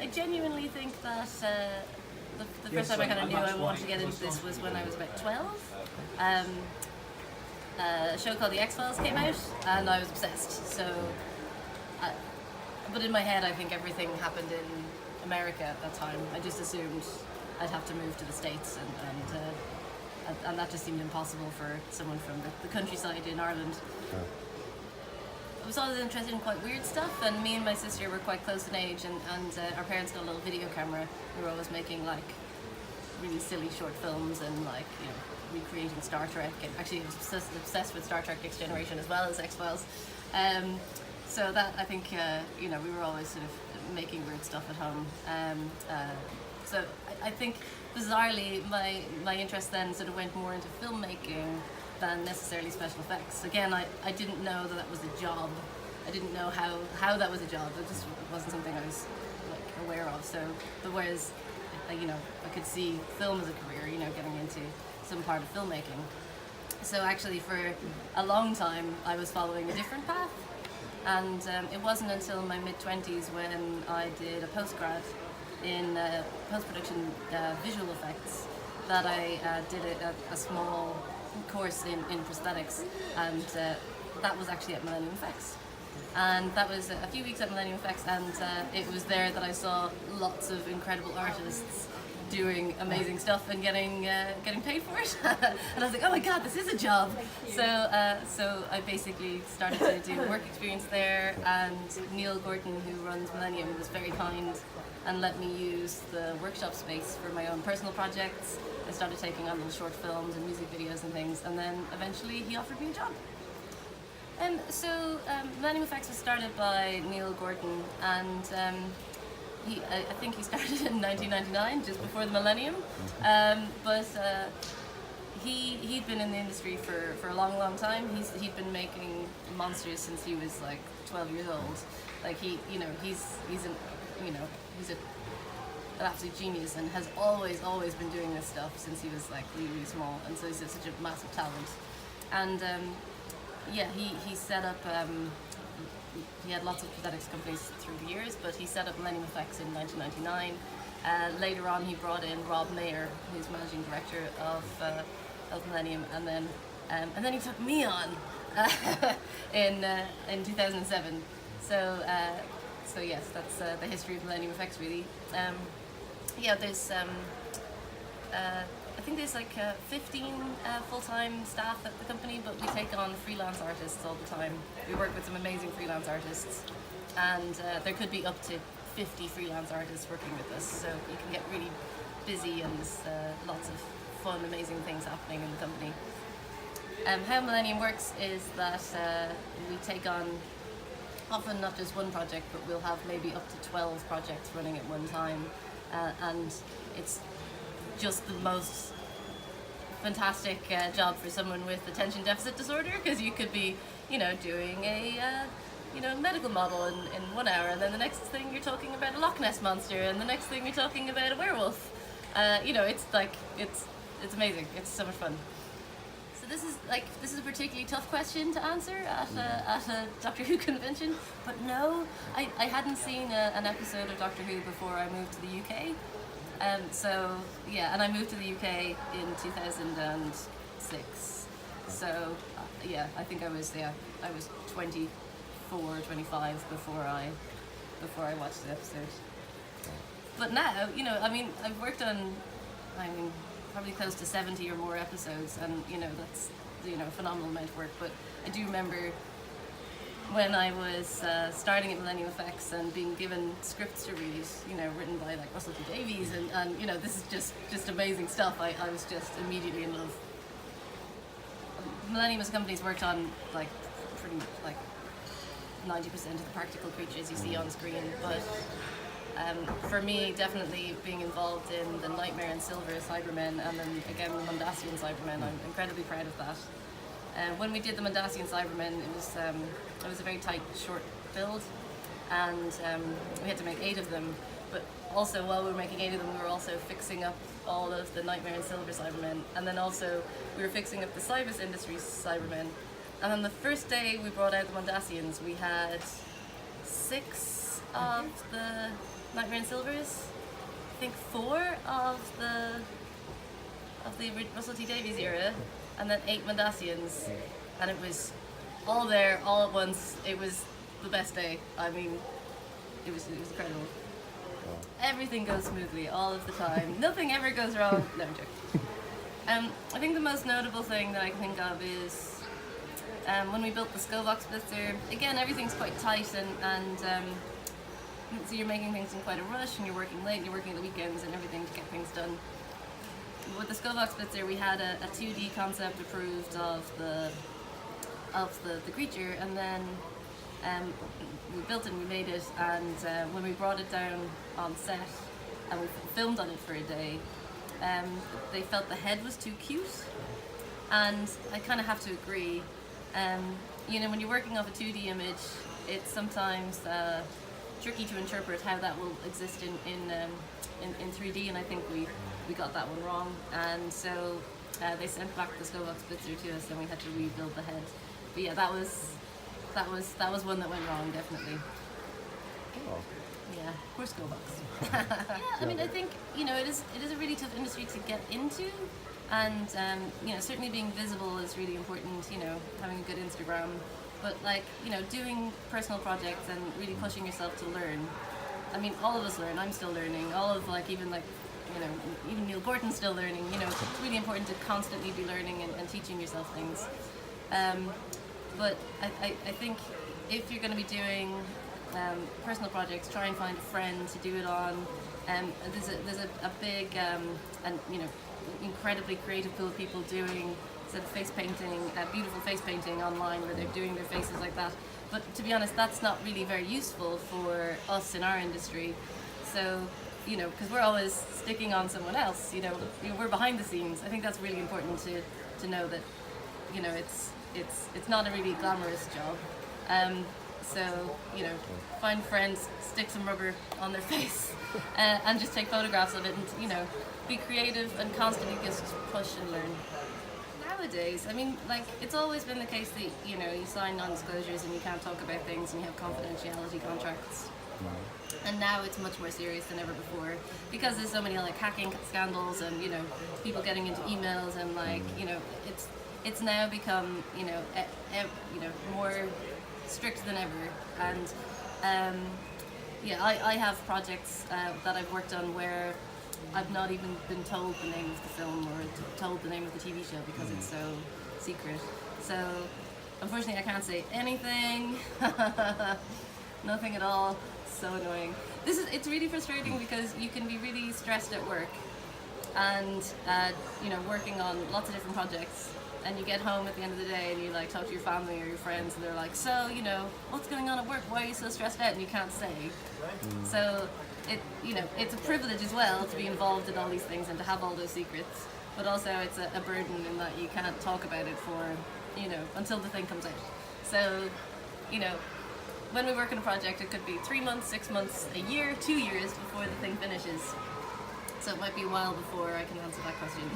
I genuinely think that the first time I kind of knew I wanted to get into this was when I was about 12. A show called The X-Files came out, and I was obsessed. So, but in my head, I think everything happened in America at that time. I just assumed I'd have to move to the States, and that just seemed impossible for someone from the countryside in Ireland. I was always interested in quite weird stuff, and me and my sister were quite close in age, and our parents got a little video camera. We were always making like really silly short films and like, you know, recreating Star Trek, and actually I was obsessed with Star Trek Next Generation as well as X-Files. So that, I think, you know, we were always sort of making weird stuff at home. So I think bizarrely my interest then sort of went more into filmmaking than necessarily special effects. Again, I didn't know that was a job. I didn't know how that was a job. It just wasn't something I was like aware of. So, but whereas, you know, I could see film as a career, you know, getting into some part of filmmaking. So actually for a long time I was following a different path, and it wasn't until my mid-20s when I did a postgrad in post-production visual effects that I did a small course in prosthetics, and that was actually at Millennium FX. And that was a few weeks at Millennium FX, and it was there that I saw lots of incredible artists doing amazing stuff and getting paid for it. And I was like, oh my god, this is a job. So I basically started to do work experience there, and Neil Gordon, who runs Millennium, was very kind and let me use the workshop space for my own personal projects. I started taking on little short films and music videos and things, and then eventually he offered me a job. So Millennium FX was started by Neil Gordon, and I think he started in 1999, just before the millennium. But he'd been in the industry for a long time. He'd been making monsters since he was like 12 years old. Like he's an absolute genius, and has always been doing this stuff since he was like really small, and so he's such a massive talent. And yeah, he set up. He had lots of prosthetics companies through the years, but he set up Millennium FX in 1999. Later on, he brought in Rob Mayer, who's managing director of Millennium, and then he took me on in 2007. So yes, that's the history of Millennium FX, really. Yeah, there's I think there's like 15 full-time staff at the company, but we take on freelance artists all the time. We work with some amazing freelance artists, and there could be up to 50 freelance artists working with us, so you can get really busy, and there's lots of fun, amazing things happening in the company. How Millennium works is that we take on often not just one project, but we'll have maybe up to 12 projects running at one time, and it's just the most fantastic job for someone with attention deficit disorder, because you could be, you know, doing a medical model in 1 hour, and then the next thing you're talking about a Loch Ness monster, and the next thing you're talking about a werewolf. You know, it's like it's amazing. It's so much fun. So this is a particularly tough question to answer at a Doctor Who convention, but no, I hadn't seen an episode of Doctor Who before I moved to the UK. So yeah, and I moved to the UK in 2006. So yeah, I think I was 24, 25 before I watched the episode. But now, you know, I mean, I've worked on, probably close to 70 or more episodes, and you know, that's, you know, a phenomenal amount of work. But I do remember when I was starting at Millennium FX and being given scripts to read, you know, written by like Russell T Davies, and you know, this is just amazing stuff. I was just immediately in love. Millennium as companies worked on like pretty like 90% of the practical creatures you see on screen, but for me, definitely being involved in the Nightmare and Silver Cybermen, and then again the Mondasian Cybermen, I'm incredibly proud of that. When we did the Mondasian Cybermen, it was a very tight, short build, and we had to make 8 of them. But also, while we were making 8 of them, we were also fixing up all of the Nightmare and Silver Cybermen, and then also we were fixing up the Cybus Industries Cybermen. And on the first day we brought out the Mondasians, we had 6 of the Nightmare in Silver is, I think, 4 of the Russell T Davies era, and then 8 Mendacians, and it was all there, all at once. It was the best day. I mean, it was incredible. Everything goes smoothly all of the time. Nothing ever goes wrong. No, I'm joking. I think the most notable thing that I can think of is when we built the Scovox Blitzer. Again, everything's quite tight, and so you're making things in quite a rush, and you're working late, and you're working at the weekends and everything to get things done. With the Scovox Blitzer, we had a 2D concept approved of the creature, and then we built it and we made it, and when we brought it down on set and we filmed on it for a day, they felt the head was too cute, and I kind of have to agree. You know, when you're working off a 2D image, it's sometimes tricky to interpret how that will exist in 3D, and I think we got that one wrong, and so they sent back the Scovox Blitzer to us, and we had to rebuild the head. But yeah, that was one that went wrong, definitely. Oh. Yeah, poor Scovox. Yeah, I mean, I think, you know, it is a really tough industry to get into, and you know, certainly being visible is really important. You know, having a good Instagram, but like, you know, doing personal projects and really pushing yourself to learn. I mean, all of us learn. I'm still learning. All of even you know, even Neil Gorton's still learning. You know, it's really important to constantly be learning and teaching yourself things. But I think if you're going to be doing personal projects, try and find a friend to do it on. There's a big and, you know, incredibly creative pool of people doing sort of face painting, beautiful face painting online, where they're doing their faces like that. But to be honest, that's not really very useful for us in our industry. So, you know, because we're always sticking on someone else, you know, we're behind the scenes. I think that's really important to know that, you know, it's not a really glamorous job. So, you know, find friends, stick some rubber on their face, and just take photographs of it, and, you know, be creative and constantly just push and learn. Nowadays, I mean, like, it's always been the case that, you know, you sign non-disclosures and you can't talk about things, and you have confidentiality contracts. And now it's much more serious than ever before, because there's so many like hacking scandals and, you know, people getting into emails, and like, you know, it's now become, you know, more strict than ever. And yeah, I have projects that I've worked on where I've not even been told the name of the film or told the name of the TV show, because it's so secret. So unfortunately I can't say anything. Nothing at all. So annoying. It's really frustrating, because you can be really stressed at work, and you know, working on lots of different projects, and you get home at the end of the day and you like talk to your family or your friends, and they're like, so, you know, what's going on at work? Why are you so stressed out? And you can't say. So you know, it's a privilege as well to be involved in all these things and to have all those secrets, but also it's a burden in that you can't talk about it for, you know, until the thing comes out. So, you know, when we work on a project, it could be 3 months, 6 months, a year, 2 years before the thing finishes. So it might be a while before I can answer that question.